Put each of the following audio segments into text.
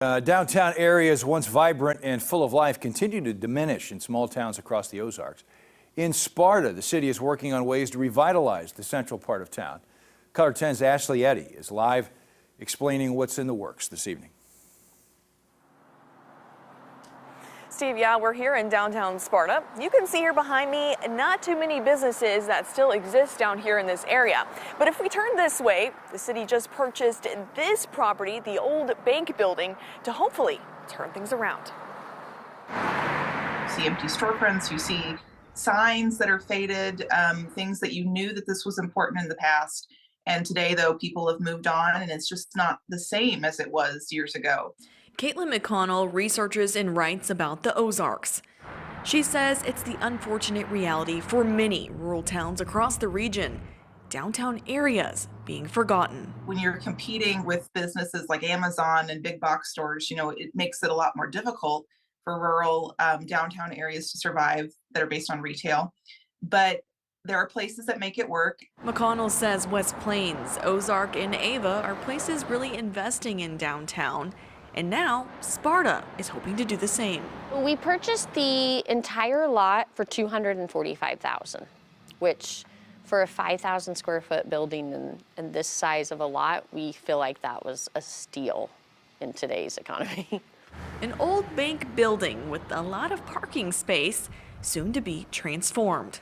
Downtown areas once vibrant and full of life continue to diminish in small towns across the Ozarks. In Sparta, the city is working on ways to revitalize the central part of town. Color 10's Ashley Eddy is live explaining what's in the works this evening. Steve, yeah, we're here in downtown Sparta. You can see here behind me, not too many businesses that still exist down here in this area. But if we turn this way, the city just purchased this property, the old bank building, to hopefully turn things around. You see empty storefronts, you see signs that are faded, things that you knew that this was important in the past. And today, though, people have moved on and it's just not the same as it was years ago. Caitlin McConnell researches and writes about the Ozarks. She says it's the unfortunate reality for many rural towns across the region, downtown areas being forgotten. When you're competing with businesses like Amazon and big box stores, it makes it a lot more difficult for rural downtown areas to survive that are based on retail. But there are places that make it work. McConnell says West Plains, Ozark, and Ava are places really investing in downtown. And now Sparta is hoping to do the same. We purchased the entire lot for $245,000, which for a 5,000 square foot building and this size of a lot, we feel like that was a steal in today's economy. An old bank building with a lot of parking space, soon to be transformed.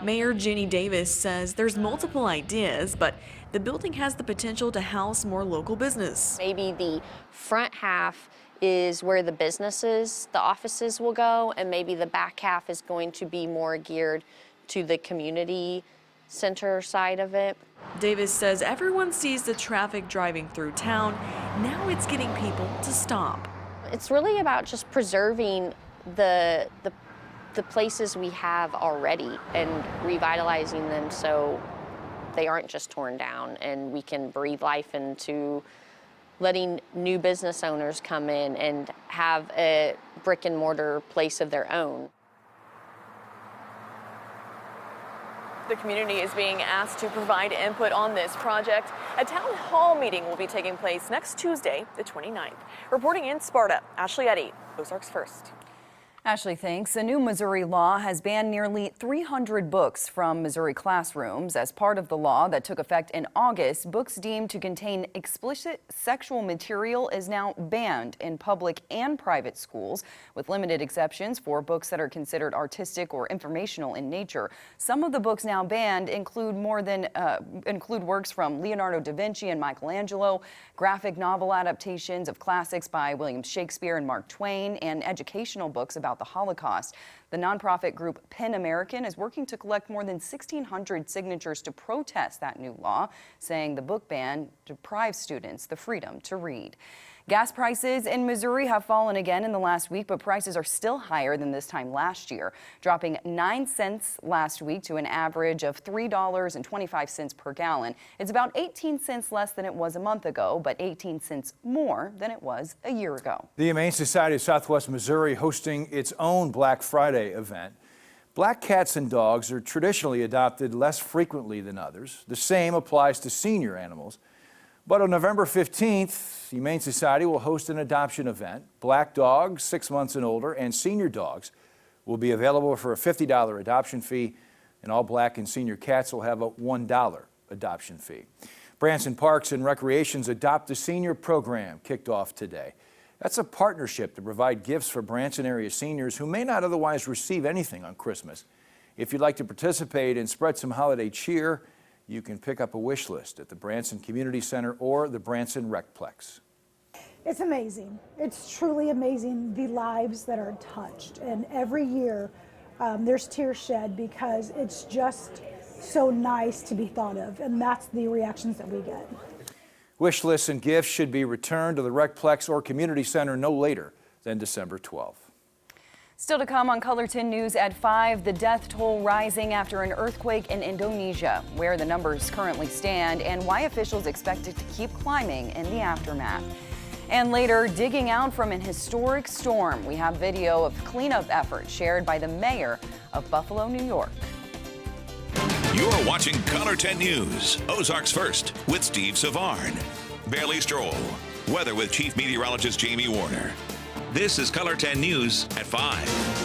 Mayor Jenny Davis says there's multiple ideas, but the building has the potential to house more local business. Maybe the front half is where the businesses, the offices will go, and maybe the back half is going to be more geared to the community center side of it. Davis says everyone sees the traffic driving through town. Now it's getting people to stop. It's really about just preserving the places we have already and revitalizing them so they aren't just torn down, and we can breathe life into letting new business owners come in and have a brick and mortar place of their own. The community is being asked to provide input on this project. A town hall meeting will be taking place next Tuesday, the 29th. Reporting in Sparta, Ashley Eddy, Ozarks First. Ashley, thanks. A new Missouri law has banned nearly 300 books from Missouri classrooms. As part of the law that took effect in August, books deemed to contain explicit sexual material is now banned in public and private schools, with limited exceptions for books that are considered artistic or informational in nature. Some of the books now banned include works from Leonardo da Vinci and Michelangelo, graphic novel adaptations of classics by William Shakespeare and Mark Twain, and educational books about the Holocaust. The nonprofit group PEN American is working to collect more than 1,600 signatures to protest that new law, saying the book ban deprives students the freedom to read. Gas prices in Missouri have fallen again in the last week, but prices are still higher than this time last year, dropping 9 cents last week to an average of $3.25 per gallon. It's about 18 cents less than it was a month ago, but 18 cents more than it was a year ago. The Humane Society of Southwest Missouri hosting its own Black Friday event. Black cats and dogs are traditionally adopted less frequently than others. The same applies to senior animals. But on November 15th, the Humane Society will host an adoption event. Black dogs, 6 months and older, and senior dogs will be available for a $50 adoption fee, and all black and senior cats will have a $1 adoption fee. Branson Parks and Recreation's Adopt a Senior program kicked off today. That's a partnership to provide gifts for Branson area seniors who may not otherwise receive anything on Christmas. If you'd like to participate and spread some holiday cheer, you can pick up a wish list at the Branson Community Center or the Branson Recplex. It's amazing. It's truly amazing, the lives that are touched. And every year there's tears shed because it's just so nice to be thought of. And that's the reactions that we get. Wish lists and gifts should be returned to the Recplex or Community Center no later than December 12th. Still to come on Color 10 News at 5, the death toll rising after an earthquake in Indonesia, where the numbers currently stand, and why officials expect it to keep climbing in the aftermath. And later, digging out from an historic storm, we have video of cleanup efforts shared by the mayor of Buffalo, New York. You're watching Color 10 News, Ozarks First, with Steve Savard, Bailey Stroll, Weather with Chief Meteorologist Jamie Warner. This is Color 10 News at 5.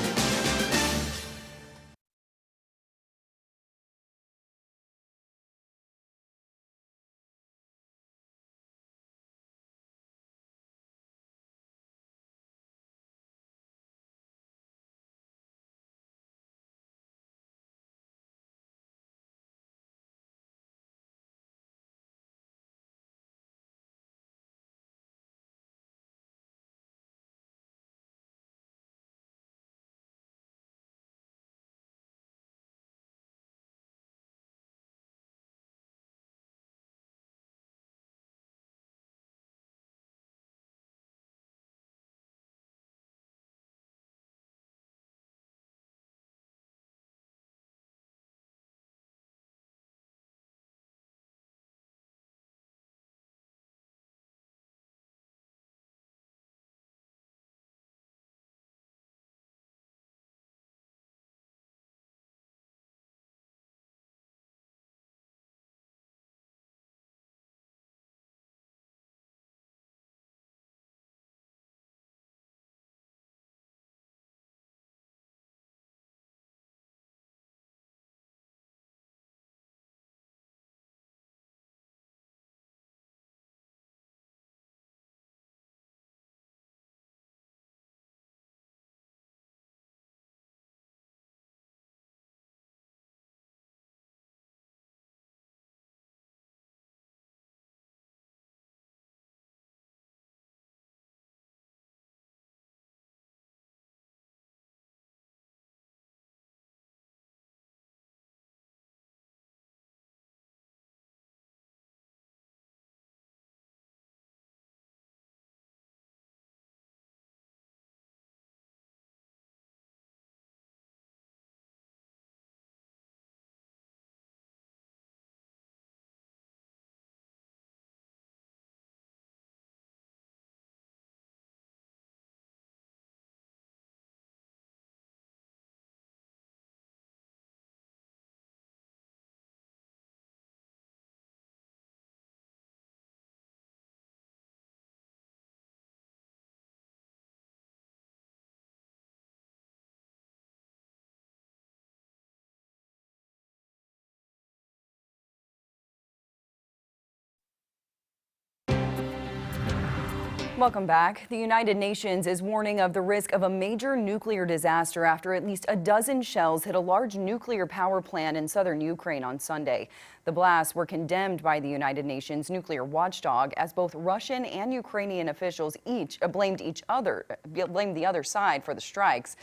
Welcome back. The United Nations is warning of the risk of a major nuclear disaster after at least a dozen shells hit a large nuclear power plant in southern Ukraine on Sunday. The blasts were condemned by the United Nations nuclear watchdog as both Russian and Ukrainian officials each blamed the other side for the strikes.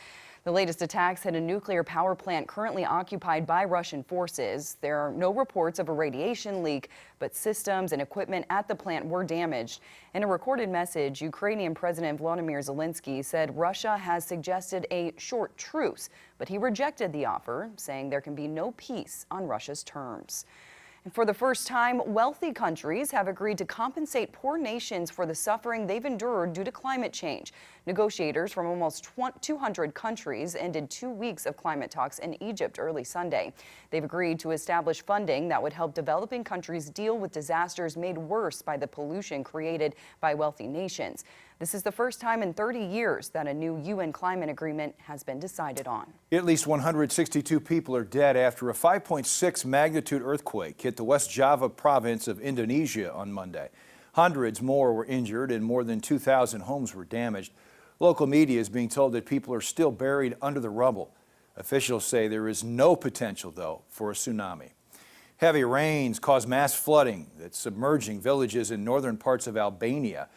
The latest attacks hit a nuclear power plant currently occupied by Russian forces. There are no reports of a radiation leak, but systems and equipment at the plant were damaged. In a recorded message, Ukrainian President Volodymyr Zelensky said Russia has suggested a short truce, but he rejected the offer, saying there can be no peace on Russia's terms. And for the first time, wealthy countries have agreed to compensate poor nations for the suffering they've endured due to climate change. Negotiators from almost 200 countries ended 2 weeks of climate talks in Egypt early Sunday. They've agreed to establish funding that would help developing countries deal with disasters made worse by the pollution created by wealthy nations. This is the first time in 30 years that a new UN climate agreement has been decided on. At least 162 people are dead after a 5.6 magnitude earthquake hit the West Java province of Indonesia on Monday. Hundreds more were injured and more than 2,000 homes were damaged. Local media is being told that people are still buried under the rubble. Officials say there is no potential, though, for a tsunami. Heavy rains caused mass flooding that's submerging villages in northern parts of Albania.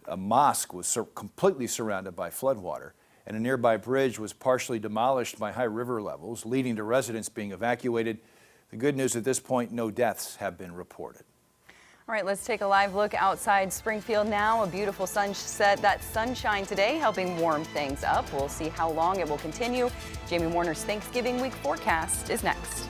A mosque was completely surrounded by floodwater, and a nearby bridge was partially demolished by high river levels, leading to residents being evacuated. The good news at this point, no deaths have been reported. All right, let's take a live look outside Springfield now. A beautiful sunset, that sunshine today helping warm things up. We'll see how long it will continue. Jamie Warner's Thanksgiving week forecast is next.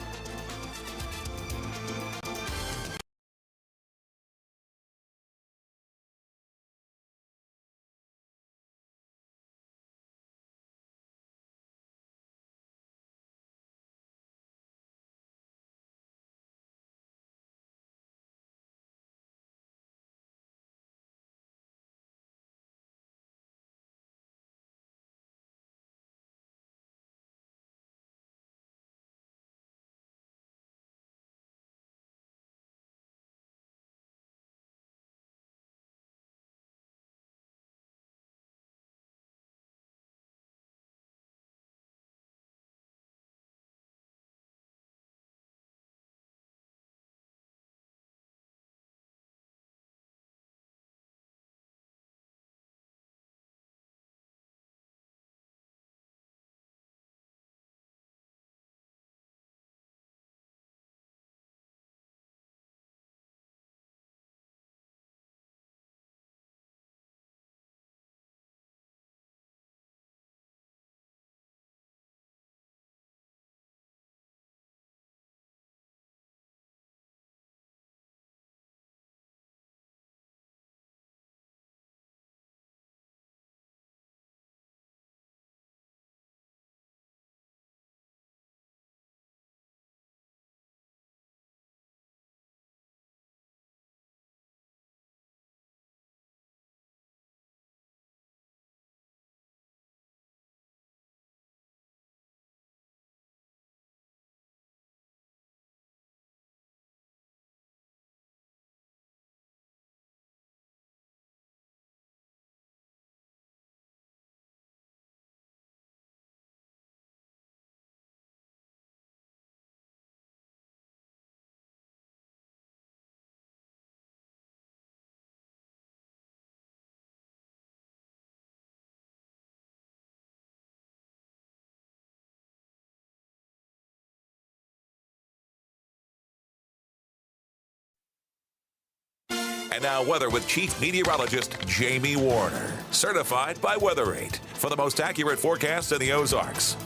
And now weather with Chief Meteorologist Jamie Warner, certified by Weather8 for the most accurate forecast in the Ozarks.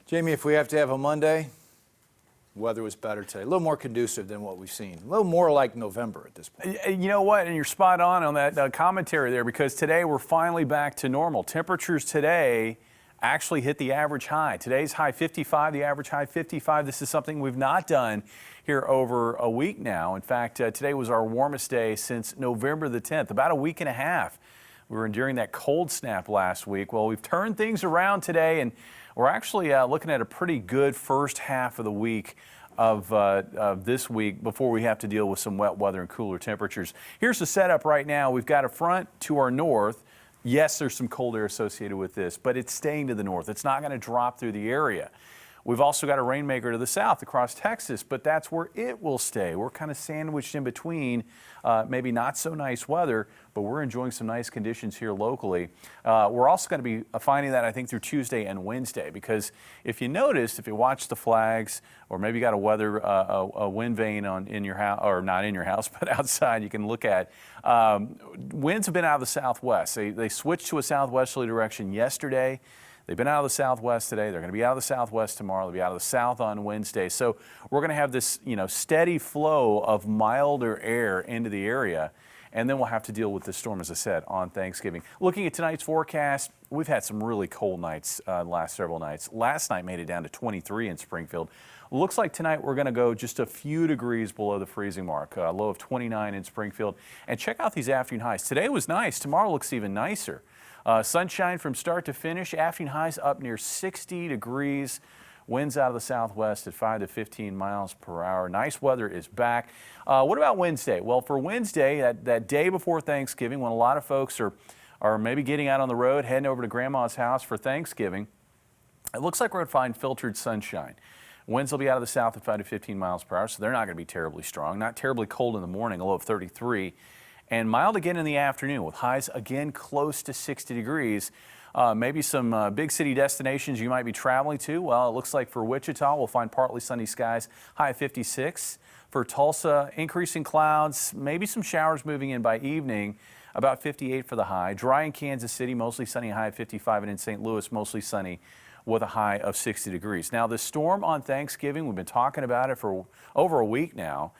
Jamie, if we have to have a Monday, weather was better today. A little more conducive than what we've seen. A little more like November at this point. You know what? And you're spot on that commentary there, because today we're finally back to normal. Temperatures today actually hit the average high. Today's high 55, the average high 55. This is something we've not done here over a week now. In fact, today was our warmest day since November the 10th, about a week and a half. We were enduring that cold snap last week. Well, we've turned things around today, and we're actually looking at a pretty good first half of the week of this week before we have to deal with some wet weather and cooler temperatures. Here's the setup right now. We've got a front to our north. Yes, there's some cold air associated with this, but it's staying to the north. It's not going to drop through the area. We've also got a rainmaker to the south across Texas, but that's where it will stay. We're kind of sandwiched in between maybe not so nice weather, but we're enjoying some nice conditions here locally. We're also going to be finding that, I think, through Tuesday and Wednesday, because if you noticed, if you watch the flags, or maybe got a wind vane in your house, or not in your house, but outside you can look at, winds have been out of the southwest. They switched to a southwesterly direction yesterday. They've been out of the southwest today. They're going to be out of the southwest tomorrow. They'll be out of the south on Wednesday. So we're going to have this, steady flow of milder air into the area. And then we'll have to deal with this storm, as I said, on Thanksgiving. Looking at tonight's forecast, we've had some really cold nights the last several nights. Last night made it down to 23 in Springfield. Looks like tonight we're going to go just a few degrees below the freezing mark, a low of 29 in Springfield. And check out these afternoon highs. Today was nice. Tomorrow looks even nicer. Sunshine from start to finish. Afternoon highs up near 60 degrees. Winds out of the southwest at 5 to 15 miles per hour. Nice weather is back. What about Wednesday? Well, for Wednesday, that day before Thanksgiving, when a lot of folks are maybe getting out on the road, heading over to Grandma's house for Thanksgiving, it looks like we're going to find filtered sunshine. Winds will be out of the south at 5 to 15 miles per hour, so they're not going to be terribly strong. Not terribly cold in the morning, a low of 33. And mild again in the afternoon, with highs again close to 60 degrees. Maybe some big city destinations you might be traveling to. Well, it looks like for Wichita, we'll find partly sunny skies, high of 56. For Tulsa, increasing clouds, maybe some showers moving in by evening, about 58 for the high. Dry in Kansas City, mostly sunny, high of 55. And in St. Louis, mostly sunny with a high of 60 degrees. Now, the storm on Thanksgiving, we've been talking about it for over a week now.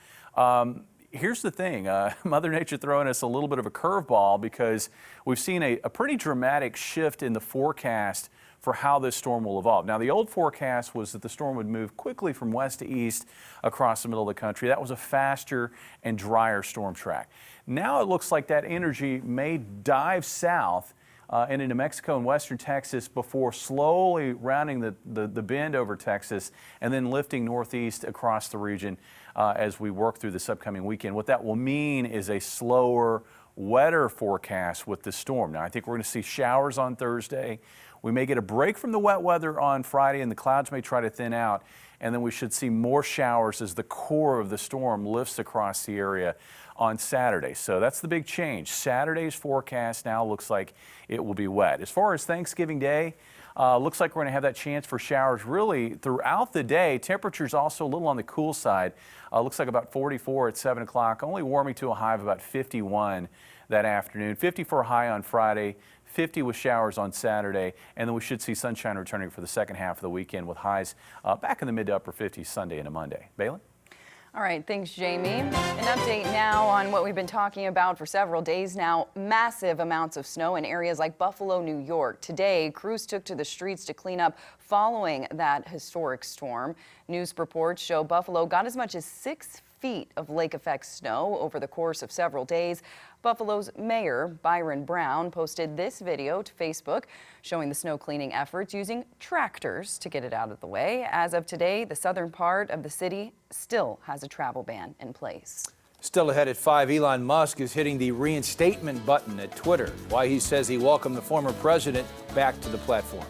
Here's the thing, Mother Nature throwing us a little bit of a curveball, because we've seen a pretty dramatic shift in the forecast for how this storm will evolve. Now, the old forecast was that the storm would move quickly from west to east across the middle of the country. That was a faster and drier storm track. Now it looks like that energy may dive south and into Mexico and western Texas before slowly rounding the bend over Texas and then lifting northeast across the region as we work through this upcoming weekend. What that will mean is a slower, wetter forecast with the storm. Now, I think we're going to see showers on Thursday. We may get a break from the wet weather on Friday, and the clouds may try to thin out. And then we should see more showers as the core of the storm lifts across the area on Saturday. So that's the big change. Saturday's forecast now looks like it will be wet. As far as Thanksgiving Day, looks like we're going to have that chance for showers really throughout the day. Temperatures also a little on the cool side. Looks like about 44 at 7 o'clock, only warming to a high of about 51 that afternoon. 50 for a high on Friday, 50 with showers on Saturday, and then we should see sunshine returning for the second half of the weekend with highs back in the mid to upper 50s Sunday into Monday. Bailey? All right, thanks, Jamie. An update now on what we've been talking about for several days now. Massive amounts of snow in areas like Buffalo, New York. Today, crews took to the streets to clean up following that historic storm. News reports show Buffalo got as much as 6 feet of lake effect snow over the course of several days. Buffalo's mayor, Byron Brown, posted this video to Facebook showing the snow cleaning efforts using tractors to get it out of the way. As of today, the southern part of the city still has a travel ban in place. Still ahead at 5, Elon Musk is hitting the reinstatement button at Twitter. Why he says he welcomed the former president back to the platform.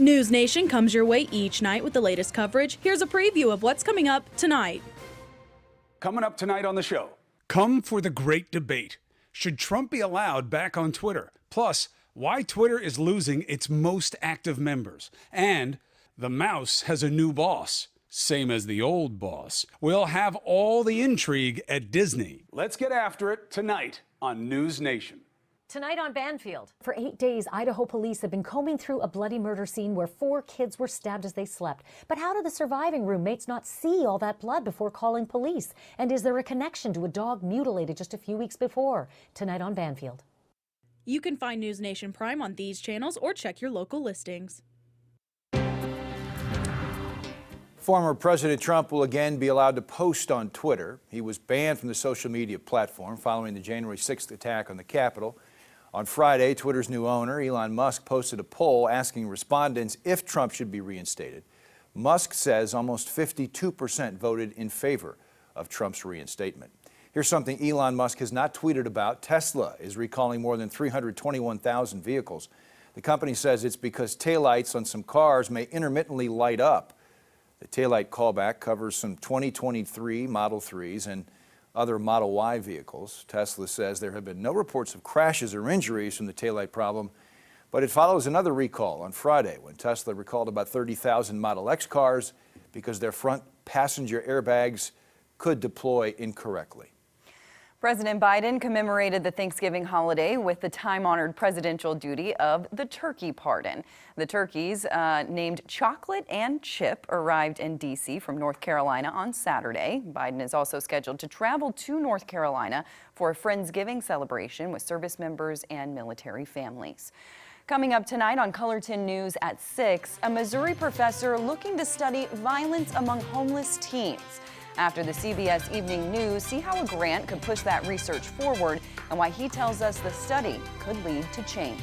News Nation comes your way each night with the latest coverage. Here's a preview of what's coming up tonight. Coming up tonight on the show, come for the great debate. Should Trump be allowed back on Twitter? Plus, why Twitter is losing its most active members. And the mouse has a new boss, same as the old boss. We'll have all the intrigue at Disney. Let's get after it tonight on News Nation. Tonight on Banfield. For 8 days, Idaho police have been combing through a bloody murder scene where 4 kids were stabbed as they slept. But how did the surviving roommates not see all that blood before calling police? And is there a connection to a dog mutilated just a few weeks before? Tonight on Banfield. You can find News Nation Prime on these channels or check your local listings. Former President Trump will again be allowed to post on Twitter. He was banned from the social media platform following the January 6th attack on the Capitol. On Friday, Twitter's new owner, Elon Musk, posted a poll asking respondents if Trump should be reinstated. Musk says almost 52% voted in favor of Trump's reinstatement. Here's something Elon Musk has not tweeted about. Tesla is recalling more than 321,000 vehicles. The company says it's because taillights on some cars may intermittently light up. The taillight callback covers some 2023 Model 3s and other Model Y vehicles. Tesla says there have been no reports of crashes or injuries from the taillight problem, but it follows another recall on Friday when Tesla recalled about 30,000 Model X cars because their front passenger airbags could deploy incorrectly. President Biden commemorated the Thanksgiving holiday with the time-honored presidential duty of the turkey pardon. The turkeys, named Chocolate and Chip, arrived in D.C. from North Carolina on Saturday. Biden is also scheduled to travel to North Carolina for a Friendsgiving celebration with service members and military families. Coming up tonight on Colorton News at 6, a Missouri professor looking to study violence among homeless teens. After the CBS Evening News, see how a grant could push that research forward and why he tells us the study could lead to change.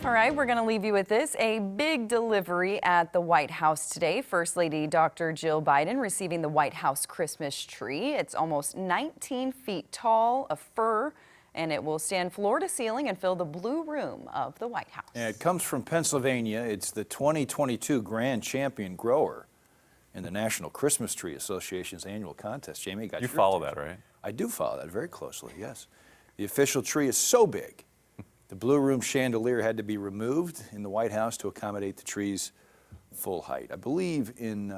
All right, we're going to leave you with this. A big delivery at the White House today. First Lady Dr. Jill Biden receiving the White House Christmas tree. It's almost 19 feet tall, of fir, and it will stand floor to ceiling and fill the blue room of the White House. And it comes from Pennsylvania. It's the 2022 Grand Champion Grower in the National Christmas Tree Association's annual contest. Jamie, got You your follow attention. that, right? I do follow that very closely, yes. The official tree is so big, the Blue Room chandelier had to be removed in the White House to accommodate the tree's full height. I believe in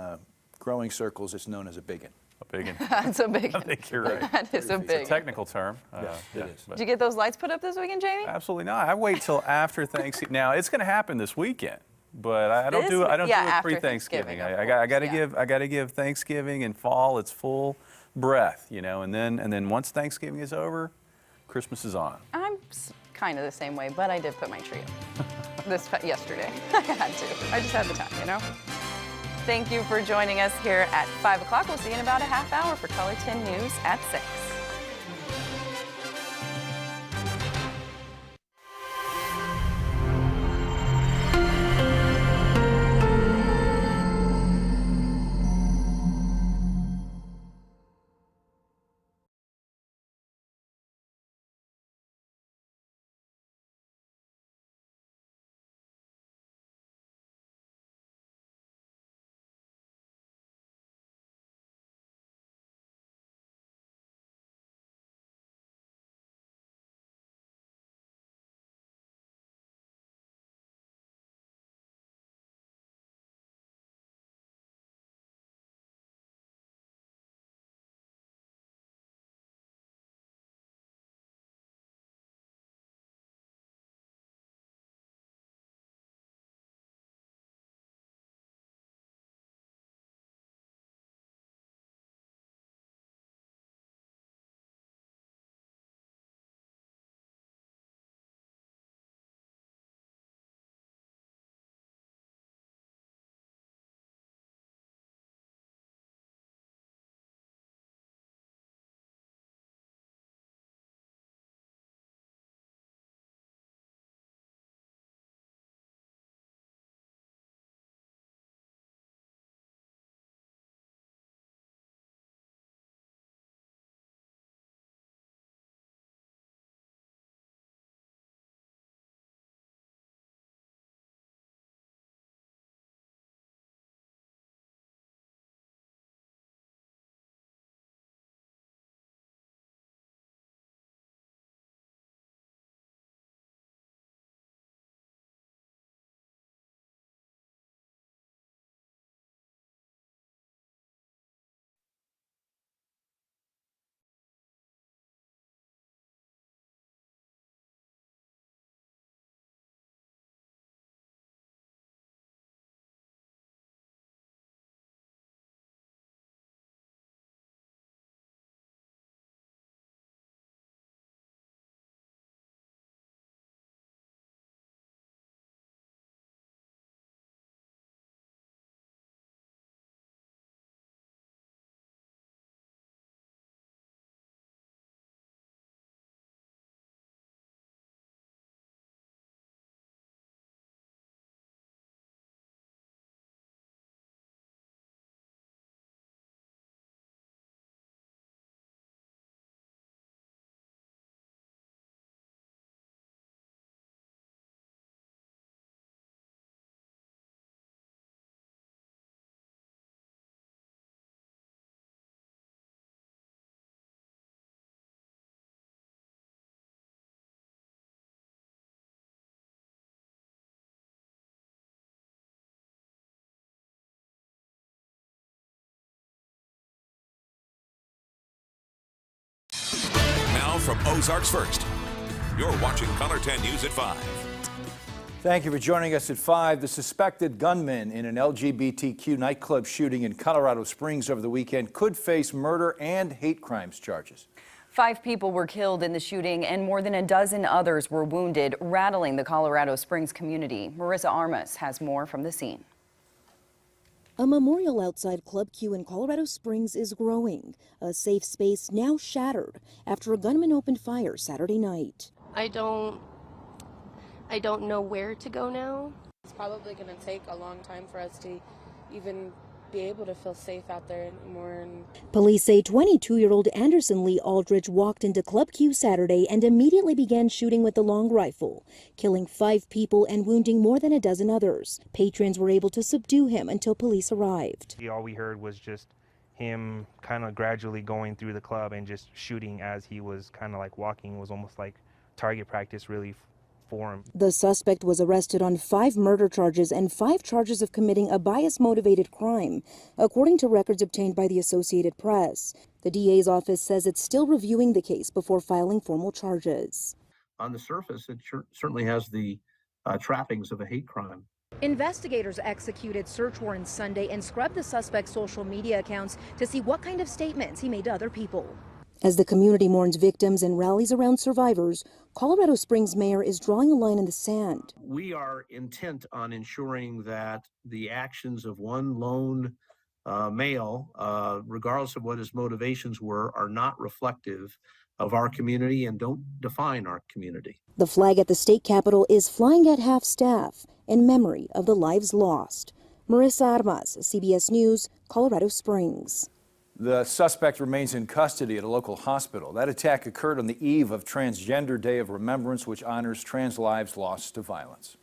growing circles it's known as a biggin. A biggin. That's a big I think you're right. That is a It's a big. technical term. It is. but Did you get those lights put up this weekend, Jamie? absolutely not. I wait till after Thanksgiving. Now it's going to happen this weekend, but I don't This do it. I don't yeah, do it after pre-Thanksgiving. Thanksgiving, I of got to course, yeah. I got to give Thanksgiving and fall its full breath, you know, and then once Thanksgiving is over, Christmas is on. I'm kind of the same way, but I did put my tree up yesterday. I had to. I just had the time, you know? Thank you for joining us here at 5 o'clock. We'll see you in about a half hour for Color 10 News at 6. Now from Ozarks First, you're watching Color 10 News at 5. Thank you for joining us at 5. The suspected gunman in an LGBTQ nightclub shooting in Colorado Springs over the weekend could face murder and hate crimes charges. 5 people were killed in the shooting and more than a dozen others were wounded, rattling the Colorado Springs community. Marissa Armas has more from the scene. A memorial outside Club Q in Colorado Springs is growing, a safe space now shattered after a gunman opened fire Saturday night. I don't I don't know where to go now. It's probably going to take a long time for us to even be able to feel safe out there anymore. Police say 22-year-old Anderson Lee Aldridge walked into Club Q Saturday and immediately began shooting with the long rifle, killing 5 people and wounding more than a dozen others. Patrons were able to subdue him until police arrived. All we heard was just him kind of gradually going through the club and just shooting as he was kind of like walking. It was almost like target practice really for him. The suspect was arrested on 5 murder charges and 5 charges of committing a bias-motivated crime, according to records obtained by the Associated Press. The DA's office says it's still reviewing the case before filing formal charges. On the surface, it certainly has the trappings of a hate crime. Investigators executed search warrants Sunday and scrubbed the suspect's social media accounts to see what kind of statements he made to other people. As the community mourns victims and rallies around survivors, Colorado Springs mayor is drawing a line in the sand. We are intent on ensuring that the actions of one lone male, regardless of what his motivations were, are not reflective of our community and don't define our community. The flag at the state capitol is flying at half-staff in memory of the lives lost. Marissa Armas, CBS News, Colorado Springs. The suspect remains in custody at a local hospital. That attack occurred on the eve of Transgender Day of Remembrance, which honors trans lives lost to violence.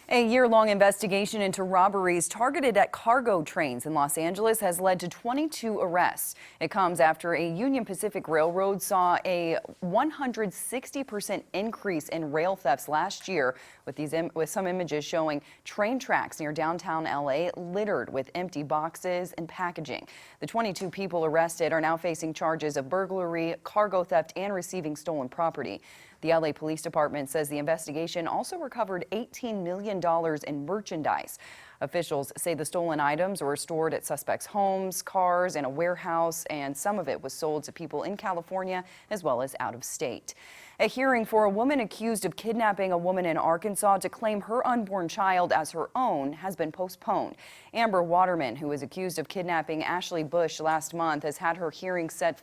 A year-long investigation into robberies targeted at cargo trains in Los Angeles has led to 22 arrests. It comes after a Union Pacific Railroad saw a 160% increase in rail thefts last year, with some images showing train tracks near downtown LA littered with empty boxes and packaging. The 22 people arrested are now facing charges of burglary, cargo theft, and receiving stolen property. The LA Police Department says the investigation also recovered $18 million in merchandise. Officials say the stolen items were stored at suspects' homes, cars, and a warehouse, and some of it was sold to people in California as well as out of state. A hearing for a woman accused of kidnapping a woman in Arkansas to claim her unborn child as her own has been postponed. Amber Waterman, who was accused of kidnapping Ashley Bush last month, has had her hearing set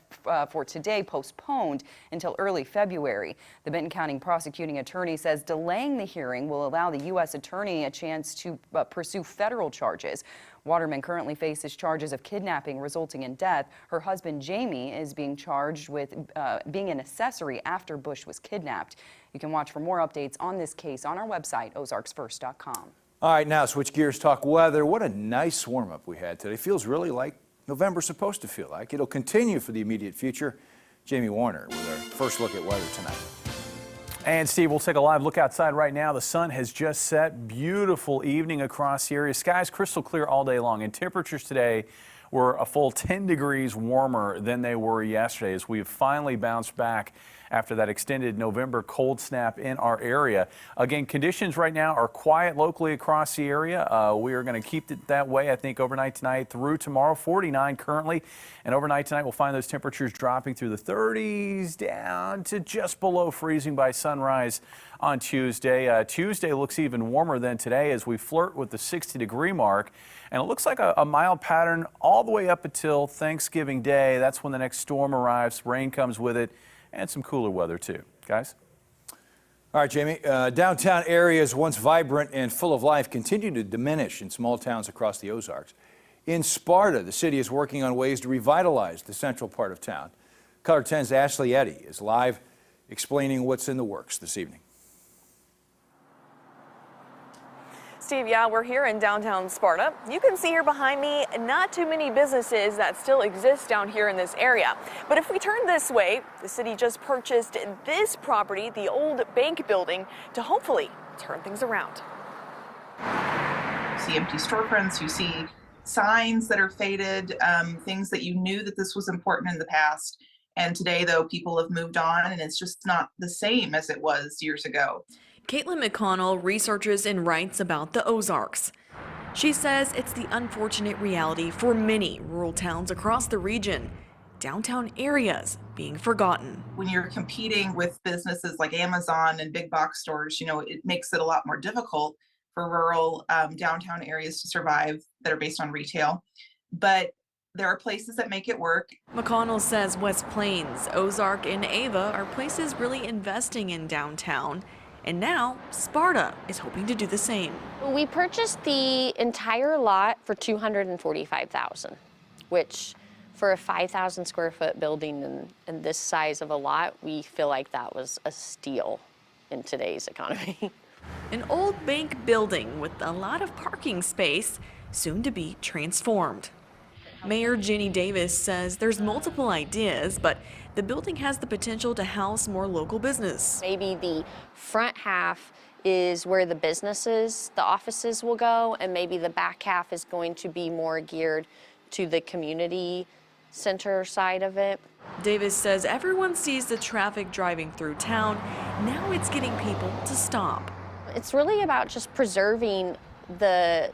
for today postponed until early February. The Benton County prosecuting attorney says delaying the hearing will allow the U.S. attorney a chance to pursue federal charges. Waterman currently faces charges of kidnapping resulting in death. Her husband, Jamie, is being charged with being an accessory after Bush was kidnapped. You can watch for more updates on this case on our website, ozarksfirst.com. All right, now switch gears, talk weather. What a nice warm-up we had today. Feels really like November's supposed to feel like. It'll continue for the immediate future. Jamie Warner with our first look at weather tonight. And Steve, we'll take a live look outside right now. The sun has just set. Beautiful evening across the area. Skies crystal clear all day long, and temperatures today were a full 10 degrees warmer than they were yesterday as we have finally bounced back after that extended November cold snap in our area. Again, conditions right now are quiet locally across the area. We are going to keep it that way, I think, overnight tonight through tomorrow. 49 currently, and overnight tonight we'll find those temperatures dropping through the 30s down to just below freezing by sunrise on Tuesday. Tuesday looks even warmer than today as we flirt with the 60-degree mark. And it looks like a mild pattern all the way up until Thanksgiving Day. That's when the next storm arrives. Rain comes with it, and some cooler weather too. Guys? All right, Jamie. Downtown areas once vibrant and full of life continue to diminish in small towns across the Ozarks. In Sparta, the city is working on ways to revitalize the central part of town. Color 10's Ashley Eddy is live explaining what's in the works this evening. Steve, yeah, we're here in downtown Sparta. You can see here behind me not too many businesses that still exist down here in this area. But if we turn this way, the city just purchased this property, the old bank building, to hopefully turn things around. You see empty storefronts, you see signs that are faded, things that you knew that this was important in the past. And today, though, people have moved on and it's just not the same as it was years ago. Caitlin McConnell researches and writes about the Ozarks. She says it's the unfortunate reality for many rural towns across the region, downtown areas being forgotten. When you're competing with businesses like Amazon and big box stores, you know, it makes it a lot more difficult for rural downtown areas to survive that are based on retail. But there are places that make it work. McConnell says West Plains, Ozark, and Ava are places really investing in downtown. And now Sparta is hoping to do the same. We purchased the entire lot for $245,000, which for a 5,000 square foot building and this size of a lot, we feel like that was a steal in today's economy. An old bank building with a lot of parking space, soon to be transformed. Mayor Jenny Davis says there's multiple ideas, but the building has the potential to house more local business. Maybe the front half is where the businesses, the offices will go, and maybe the back half is going to be more geared to the community center side of it. Davis says everyone sees the traffic driving through town. Now it's getting people to stop. It's really about just preserving the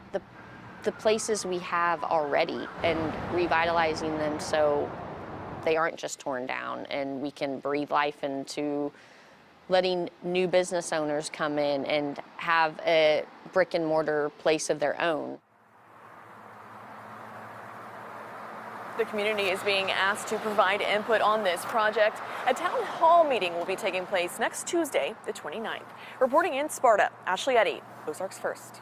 places we have already and revitalizing them so they aren't just torn down, and we can breathe life into letting new business owners come in and have a brick and mortar place of their own. The community is being asked to provide input on this project. A town hall meeting will be taking place next Tuesday, the 29th. Reporting in Sparta, Ashley Eddy, Ozarks First.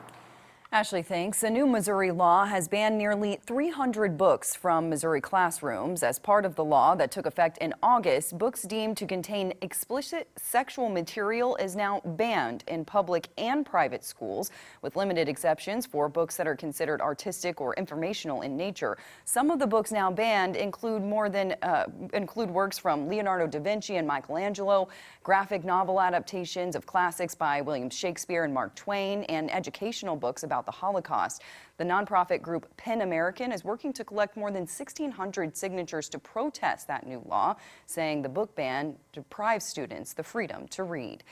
Ashley, thanks. A new Missouri law has banned nearly 300 books from Missouri classrooms. As part of the law that took effect in August, books deemed to contain explicit sexual material is now banned in public and private schools, with limited exceptions for books that are considered artistic or informational in nature. Some of the books now banned include works from Leonardo da Vinci and Michelangelo, graphic novel adaptations of classics by William Shakespeare and Mark Twain, and educational books about the Holocaust. The nonprofit group PEN American is working to collect more than 1,600 signatures to protest that new law, saying the book ban deprives students the freedom to read.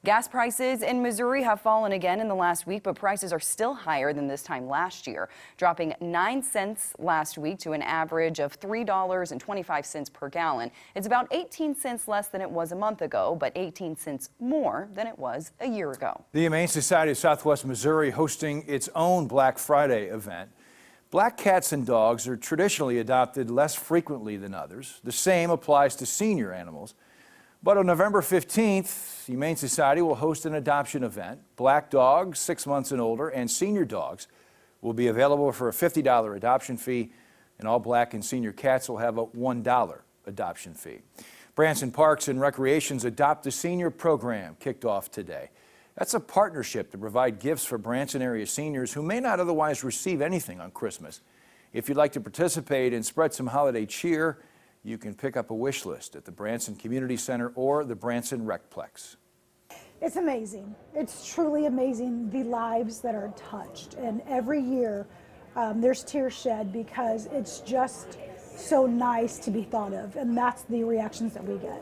Gas prices in Missouri have fallen again in the last week, but prices are still higher than this time last year, dropping 9 cents last week to an average of $3.25 per gallon. It's about 18 cents less than it was a month ago, but 18 cents more than it was a year ago. The Humane Society of Southwest Missouri hosting its own Black Friday event. Black cats and dogs are traditionally adopted less frequently than others. The same applies to senior animals. But on November 15th, the Humane Society will host an adoption event. Black dogs, 6 months and older, and senior dogs will be available for a $50 adoption fee, and all black and senior cats will have a $1 adoption fee. Branson Parks and Recreation's Adopt a Senior program kicked off today. That's a partnership to provide gifts for Branson area seniors who may not otherwise receive anything on Christmas. If you'd like to participate and spread some holiday cheer, you can pick up a wish list at the Branson Community Center or the Branson Recplex. It's amazing. It's truly amazing, the lives that are touched. And every year there's tears shed because it's just so nice to be thought of. And that's the reactions that we get.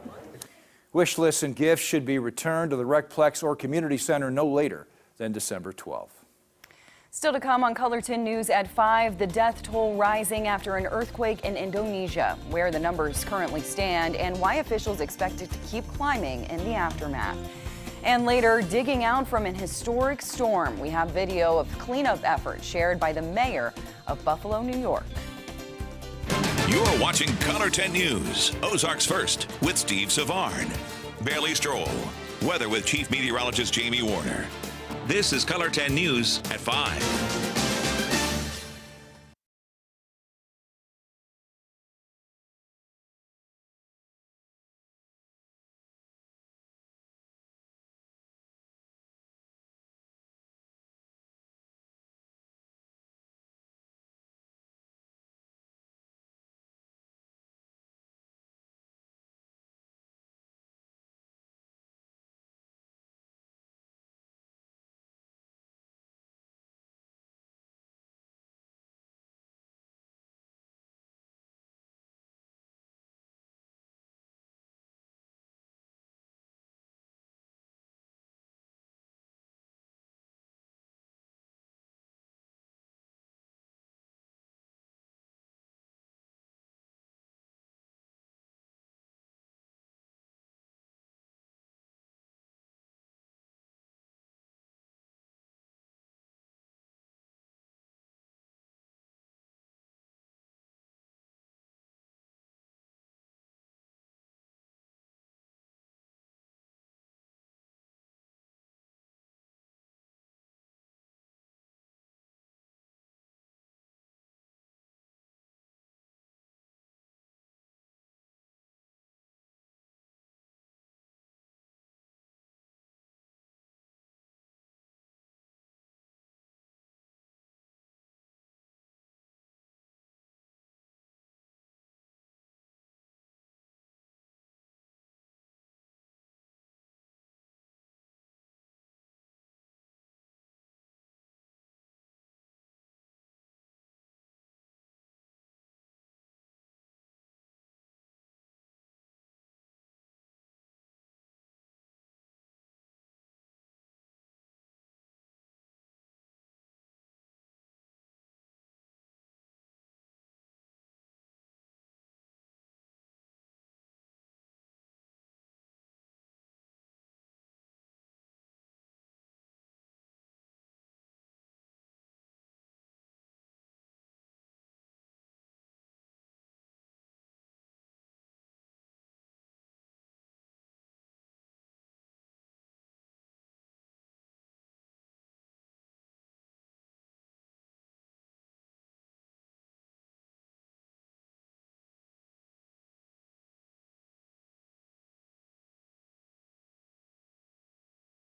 Wish lists and gifts should be returned to the Recplex or Community Center no later than December 12th. Still to come on Color 10 News at 5, the death toll rising after an earthquake in Indonesia, where the numbers currently stand, and why officials expect it to keep climbing in the aftermath. And later, digging out from an historic storm, we have video of cleanup efforts shared by the mayor of Buffalo, New York. You're watching Color 10 News, Ozarks First, with Steve Savard. Bailey Stroll. Weather with Chief Meteorologist Jamie Warner. This is Color 10 News at 5.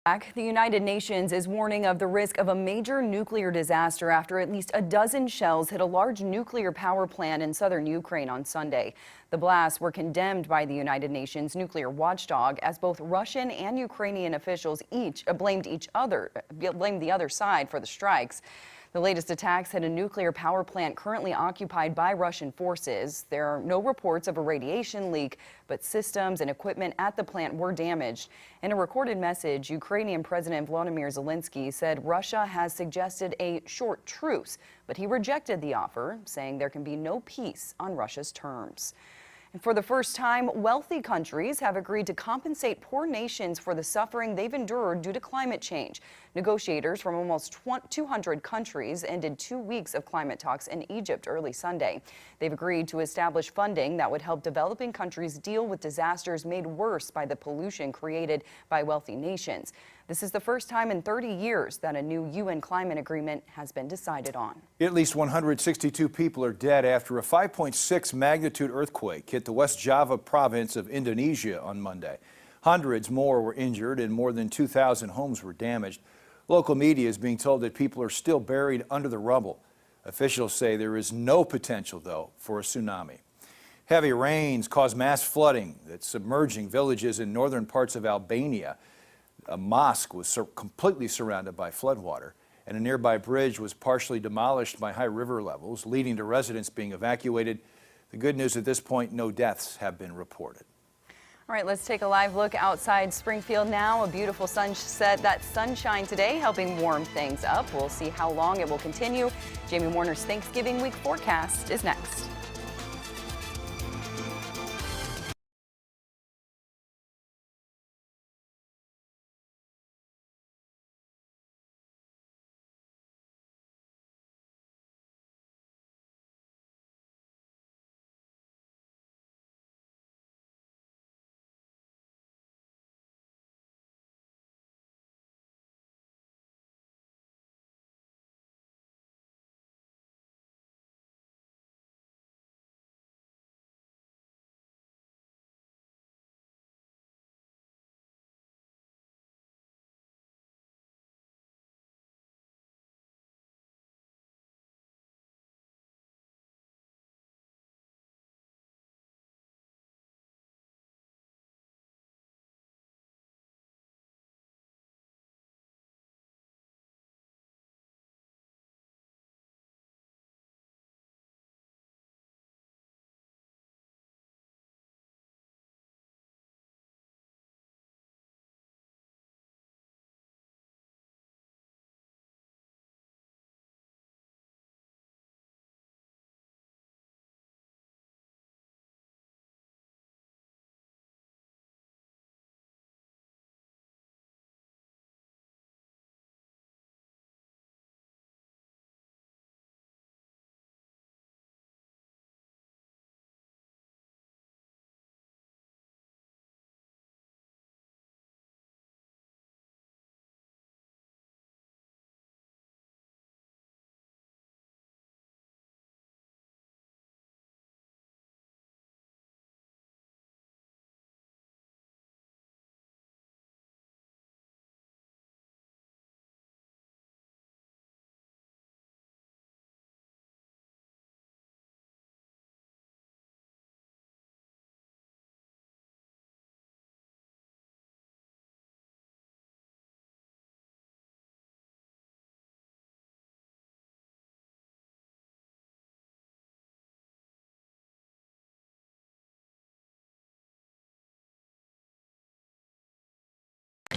The United Nations is warning of the risk of a major nuclear disaster after at least a dozen shells hit a large nuclear power plant in southern Ukraine on Sunday. The blasts were condemned by the United Nations nuclear watchdog as both Russian and Ukrainian officials each blamed the other side for the strikes. The latest attacks hit a nuclear power plant currently occupied by Russian forces. There are no reports of a radiation leak, but systems and equipment at the plant were damaged. In a recorded message, Ukrainian President Volodymyr Zelensky said Russia has suggested a short truce, but he rejected the offer, saying there can be no peace on Russia's terms. And for the first time, wealthy countries have agreed to compensate poor nations for the suffering they've endured due to climate change. Negotiators from almost 200 countries ended 2 weeks of climate talks in Egypt early Sunday. They've agreed to establish funding that would help developing countries deal with disasters made worse by the pollution created by wealthy nations. This is the first time in 30 years that a new UN climate agreement has been decided on. At least 162 people are dead after a 5.6 magnitude earthquake hit the West Java province of Indonesia on Monday. Hundreds more were injured and more than 2,000 homes were damaged. Local media is being told that people are still buried under the rubble. Officials say there is no potential, though, for a tsunami. Heavy rains caused mass flooding that's submerging villages in northern parts of Albania. A mosque was completely surrounded by floodwater, and a nearby bridge was partially demolished by high river levels, leading to residents being evacuated. The good news at this point, no deaths have been reported. All right, let's take a live look outside Springfield now. A beautiful sunset, that sunshine today helping warm things up. We'll see how long it will continue. Jamie Warner's Thanksgiving week forecast is next.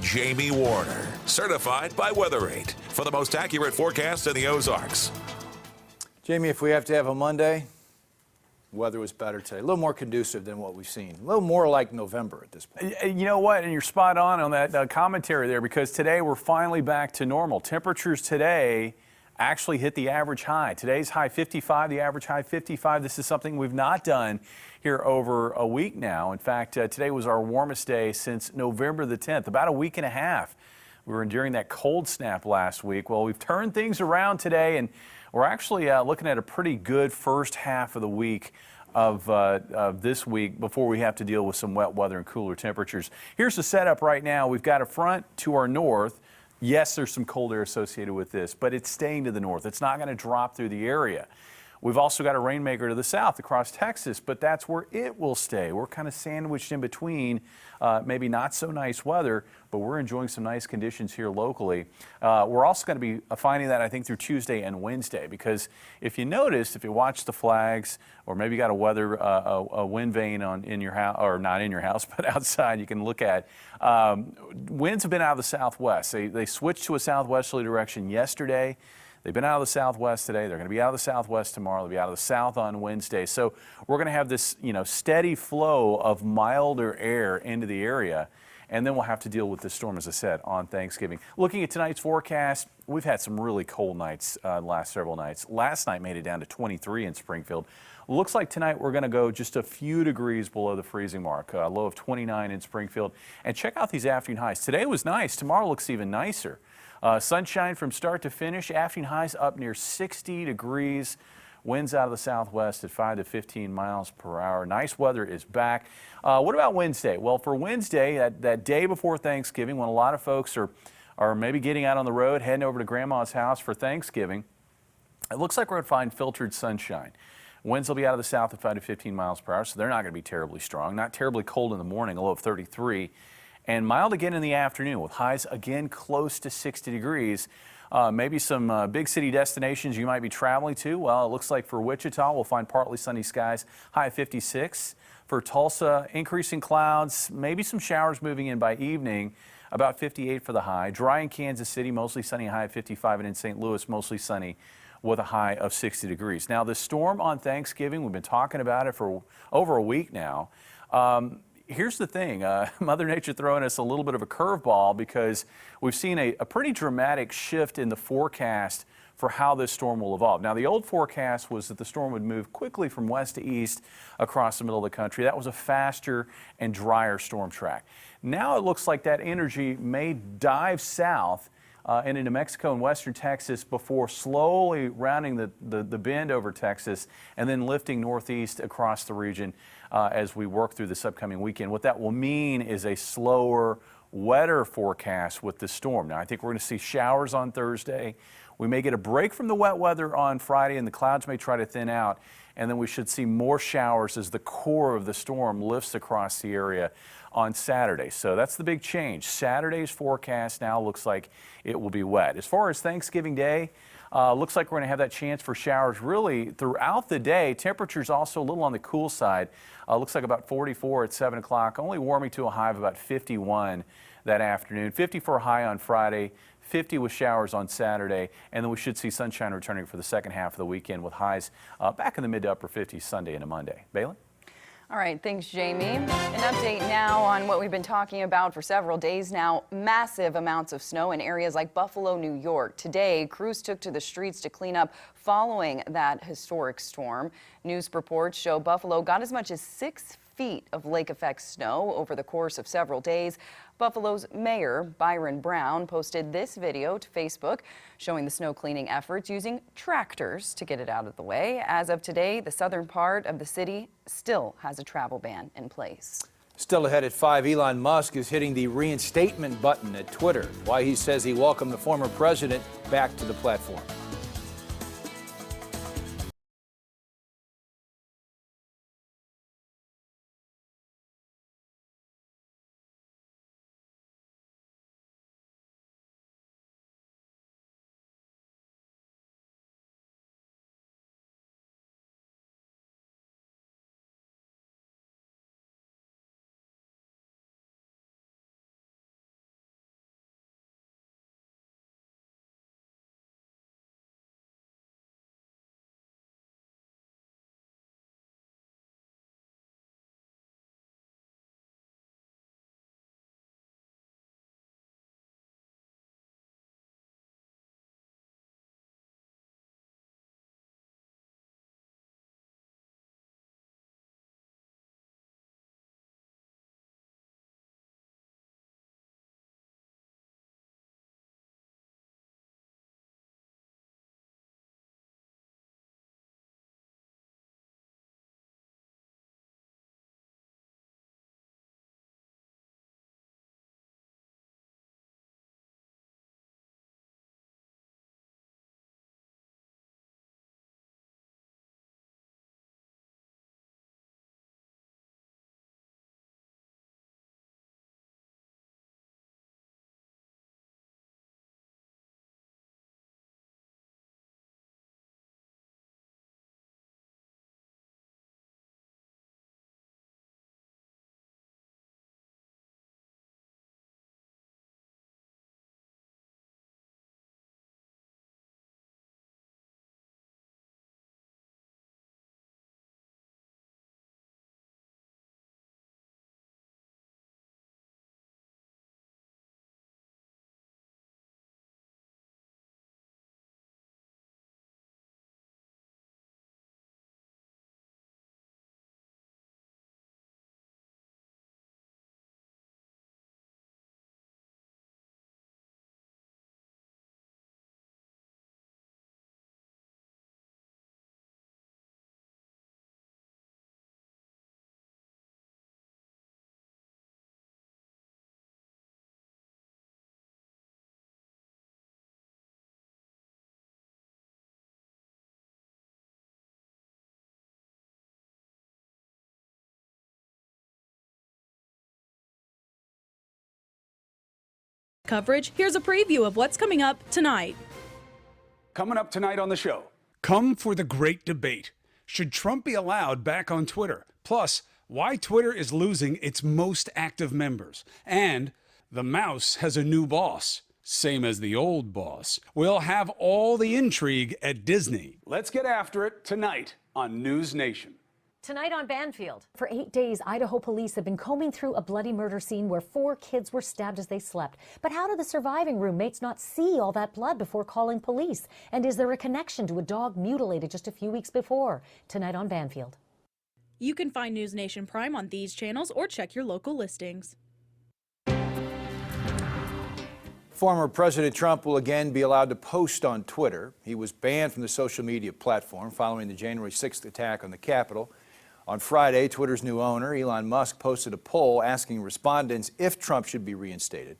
Jamie Warner, certified by Weather8 for the most accurate forecast in the Ozarks. Jamie, if we have to have a Monday, weather was better today. A little more conducive than what we've seen. A little more like November at this point. You know what? And you're spot on that commentary there, because today we're finally back to normal. Temperatures today actually hit the average high. Today's high 55, the average high 55. This is something we've not done here over a week now. In fact, today was our warmest day since November the 10th, about a week and a half. We were enduring that cold snap last week. Well, we've turned things around today, and we're actually looking at a pretty good first half of the week of this week before we have to deal with some wet weather and cooler temperatures. Here's the setup right now. We've got a front to our north. Yes, there's some cold air associated with this, but it's staying to the north. It's not going to drop through the area. We've also got a rainmaker to the south across Texas, but that's where it will stay. We're kind of sandwiched in between maybe not so nice weather, but we're enjoying some nice conditions here locally. We're also going to be finding that, I think, through Tuesday and Wednesday, because if you noticed, if you watch the flags, or maybe you got a wind vane in your house, or not in your house, but outside you can look at, winds have been out of the southwest. They switched to a southwesterly direction yesterday. They've been out of the southwest today. They're going to be out of the southwest tomorrow. They'll be out of the south on Wednesday. So we're going to have this, steady flow of milder air into the area, and then we'll have to deal with this storm, as I said, on Thanksgiving. Looking at tonight's forecast, we've had some really cold nights the last several nights. Last night made it down to 23 in Springfield. Looks like tonight we're going to go just a few degrees below the freezing mark, a low of 29 in Springfield. And check out these afternoon highs. Today was nice. Tomorrow looks even nicer. Sunshine from start to finish. Afternoon highs up near 60 degrees. Winds out of the southwest at 5 to 15 miles per hour. Nice weather is back. What about Wednesday? Well, for Wednesday, that day before Thanksgiving, when a lot of folks are maybe getting out on the road, heading over to Grandma's house for Thanksgiving, it looks like we're going to find filtered sunshine. Winds will be out of the south at 5 to 15 miles per hour, so they're not going to be terribly strong. Not terribly cold in the morning, a low of 33. And mild again in the afternoon with highs again close to 60 degrees. Maybe some big city destinations you might be traveling to. Well, it looks like for Wichita, we'll find partly sunny skies, high of 56. For Tulsa, increasing clouds, maybe some showers moving in by evening, about 58 for the high. Dry in Kansas City, mostly sunny, high of 55, and in St. Louis, mostly sunny with a high of 60 degrees. Now, the storm on Thanksgiving, we've been talking about it for over a week now. Here's the thing, Mother Nature throwing us a little bit of a curveball, because we've seen a pretty dramatic shift in the forecast for how this storm will evolve. Now, the old forecast was that the storm would move quickly from west to east across the middle of the country. That was a faster and drier storm track. Now it looks like that energy may dive south and into Mexico and western Texas before slowly rounding the bend over Texas and then lifting northeast across the region as we work through this upcoming weekend. What that will mean is a slower, wetter forecast with the storm. Now, I think we're going to see showers on Thursday. We may get a break from the wet weather on Friday, and the clouds may try to thin out, and then we should see more showers as the core of the storm lifts across the area on Saturday. So that's the big change. Saturday's forecast now looks like it will be wet. As far as Thanksgiving Day, looks like we're going to have that chance for showers really throughout the day. Temperatures also a little on the cool side. Looks like about 44 at 7 o'clock, only warming to a high of about 51 that afternoon. 50 for a high on Friday, 50 with showers on Saturday, and then we should see sunshine returning for the second half of the weekend with highs back in the mid to upper 50s Sunday into Monday. Bailey? All right, thanks, Jamie. An update now on what we've been talking about for several days now. Massive amounts of snow in areas like Buffalo, New York. Today, crews took to the streets to clean up following that historic storm. News reports show Buffalo got as much as 6 feet of lake effect snow over the course of several days. Buffalo's mayor, Byron Brown, posted this video to Facebook showing the snow cleaning efforts using tractors to get it out of the way. As of today, the southern part of the city still has a travel ban in place. Still ahead at 5, Elon Musk is hitting the reinstatement button at Twitter. Why he says he welcomed the former president back to the platform. coverage, here's a preview of what's coming up tonight. Coming up tonight on the show, come for the great debate. Should Trump be allowed back on Twitter? Plus, why Twitter is losing its most active members. And the mouse has a new boss, same as the old boss. We'll have all the intrigue at Disney. Let's get after it tonight on News Nation. Tonight on Banfield. For 8 days, Idaho police have been combing through a bloody murder scene where 4 kids were stabbed as they slept. But how did the surviving roommates not see all that blood before calling police? And is there a connection to a dog mutilated just a few weeks before? Tonight on Banfield. You can find News Nation Prime on these channels or check your local listings. Former President Trump will again be allowed to post on Twitter. He was banned from the social media platform following the January 6th attack on the Capitol. On Friday, Twitter's new owner, Elon Musk, posted a poll asking respondents if Trump should be reinstated.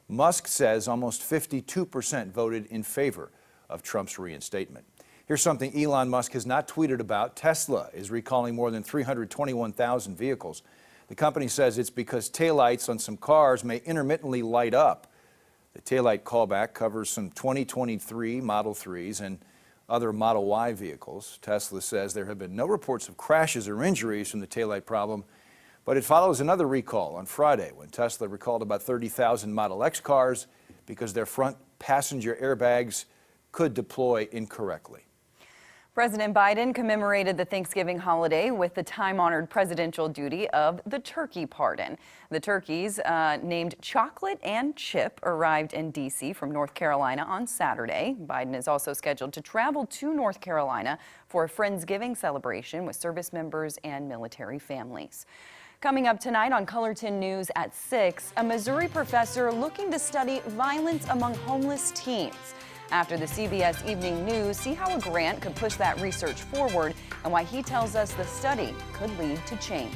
Musk says almost 52% voted in favor of Trump's reinstatement. Here's something Elon Musk has not tweeted about. Tesla is recalling more than 321,000 vehicles. The company says it's because taillights on some cars may intermittently light up. The taillight callback covers some 2023 Model 3s and other Model Y vehicles. Tesla says there have been no reports of crashes or injuries from the taillight problem, but it follows another recall on Friday when Tesla recalled about 30,000 Model X cars because their front passenger airbags could deploy incorrectly. President Biden commemorated the Thanksgiving holiday with the time-honored presidential duty of the turkey pardon. The turkeys, named Chocolate and Chip, arrived in D.C. from North Carolina on Saturday. Biden is also scheduled to travel to North Carolina for a Friendsgiving celebration with service members and military families. Coming up tonight on Color 10 News at 6, a Missouri professor looking to study violence among homeless teens. After the CBS Evening News, see how a grant could push that research forward and why he tells us the study could lead to change.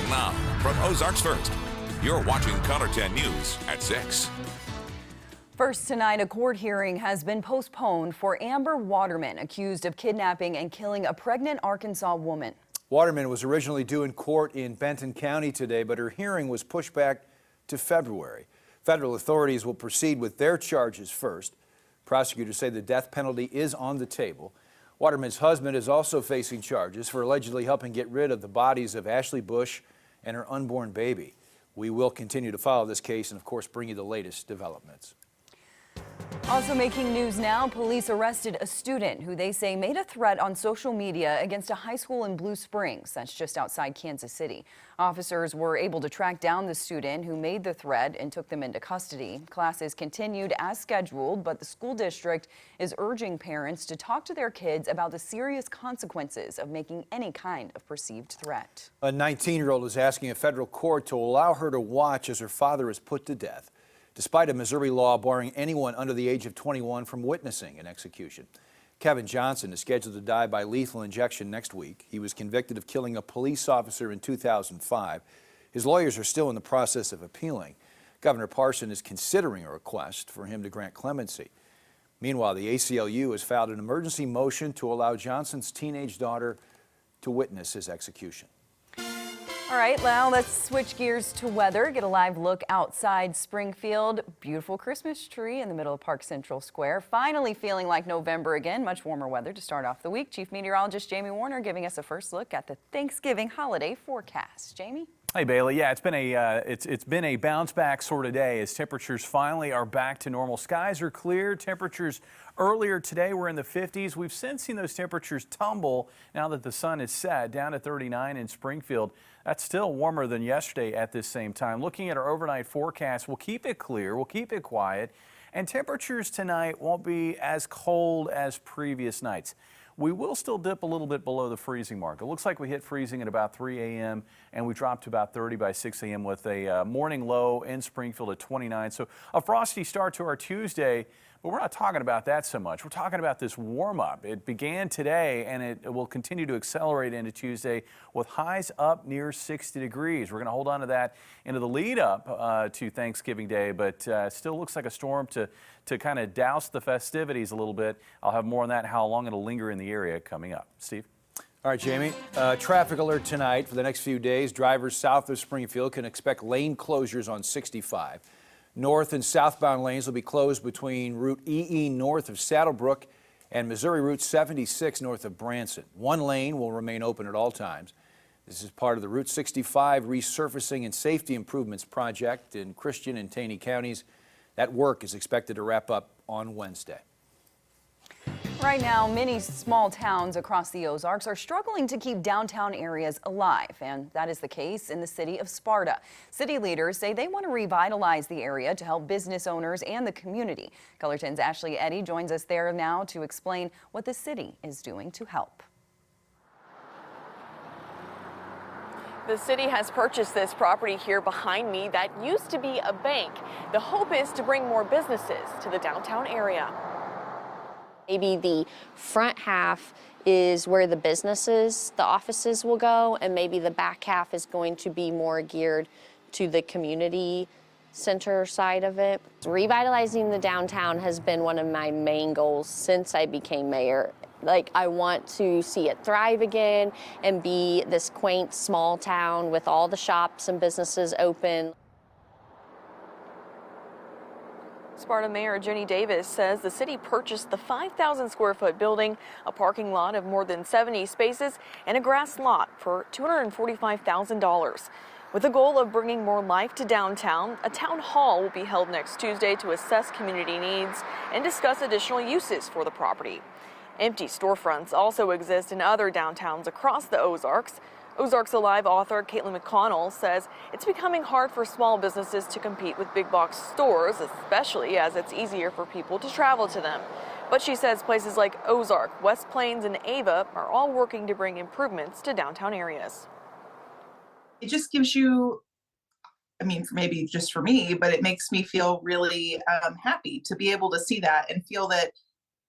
Now, from Ozarks First, you're watching Color 10 News at 6. First tonight, a court hearing has been postponed for Amber Waterman, accused of kidnapping and killing a pregnant Arkansas woman. Waterman was originally due in court in Benton County today, but her hearing was pushed back to February. Federal authorities will proceed with their charges first. Prosecutors say the death penalty is on the table. Waterman's husband is also facing charges for allegedly helping get rid of the bodies of Ashley Bush and her unborn baby. We will continue to follow this case and, of course, bring you the latest developments. Also making news now, police arrested a student who they say made a threat on social media against a high school in Blue Springs, that's just outside Kansas City. Officers were able to track down the student who made the threat and took them into custody. Classes continued as scheduled, but the school district is urging parents to talk to their kids about the serious consequences of making any kind of perceived threat. A 19-year-old is asking a federal court to allow her to watch as her father is put to death, despite a Missouri law barring anyone under the age of 21 from witnessing an execution. Kevin Johnson is scheduled to die by lethal injection next week. He was convicted of killing a police officer in 2005. His lawyers are still in the process of appealing. Governor Parson is considering a request for him to grant clemency. Meanwhile, the ACLU has filed an emergency motion to allow Johnson's teenage daughter to witness his execution. All right, now let's switch gears to weather. Get a live look outside Springfield. Beautiful Christmas tree in the middle of Park Central Square. Finally feeling like November again. Much warmer weather to start off the week. Chief Meteorologist Jamie Warner giving us a first look at the Thanksgiving holiday forecast. Jamie? Hey Bailey, yeah, it's been a bounce back sort of day as temperatures finally are back to normal. Skies are clear. Temperatures earlier today were in the 50s. We've since seen those temperatures tumble now that the sun is set down to 39 in Springfield. That's still warmer than yesterday at this same time. Looking at our overnight forecast, we'll keep it clear, we'll keep it quiet, and temperatures tonight won't be as cold as previous nights. We will still dip a little bit below the freezing mark. It looks like we hit freezing at about 3 a.m. and we dropped to about 30 by 6 a.m. with a morning low in Springfield at 29. So a frosty start to our Tuesday, but we're not talking about that so much. We're talking about this warm up. It began today and it will continue to accelerate into Tuesday with highs up near 60 degrees. We're going to hold on to that into the lead up to Thanksgiving Day, but still looks like a storm to kind of douse the festivities a little bit. I'll have more on that, how long it'll linger in the area coming up. Steve? All right, Jamie. Traffic alert tonight for the next few days. Drivers south of Springfield can expect lane closures on 65. North and southbound lanes will be closed between Route EE north of Saddlebrook and Missouri Route 76 north of Branson. One lane will remain open at all times. This is part of the Route 65 resurfacing and safety improvements project in Christian and Taney counties. That work is expected to wrap up on Wednesday. Right now, many small towns across the Ozarks are struggling to keep downtown areas alive, and that is the case in the city of Sparta. City leaders say they want to revitalize the area to help business owners and the community. Color 10's Ashley Eddy joins us there now to explain what the city is doing to help. The city has purchased this property here behind me that used to be a bank. The hope is to bring more businesses to the downtown area. Maybe the front half is where the businesses, the offices will go, and maybe the back half is going to be more geared to the community center side of it. Revitalizing the downtown has been one of my main goals since I became mayor. Like, I want to see it thrive again and be this quaint small town with all the shops and businesses open. Sparta Mayor Jenny Davis says the city purchased the 5,000 square foot building, a parking lot of more than 70 spaces, and a grass lot for $245,000. With the goal of bringing more life to downtown, a town hall will be held next Tuesday to assess community needs and discuss additional uses for the property. Empty storefronts also exist in other downtowns across the Ozarks. Ozarks Alive author Caitlin McConnell says it's becoming hard for small businesses to compete with big box stores, especially as it's easier for people to travel to them. But she says places like Ozark, West Plains, and Ava are all working to bring improvements to downtown areas. It just gives you, I mean, maybe just for me, but it makes me feel really happy to be able to see that and feel that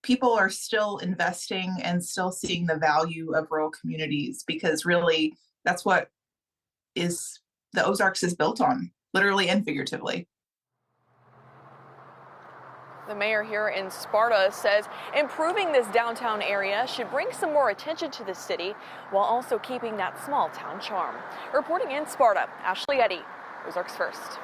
people are still investing and still seeing the value of rural communities, because really that's what is the Ozarks is built on, literally and figuratively. The mayor here in Sparta says improving this downtown area should bring some more attention to the city while also keeping that small town charm. Reporting in Sparta, Ashley Eddy, Ozarks First.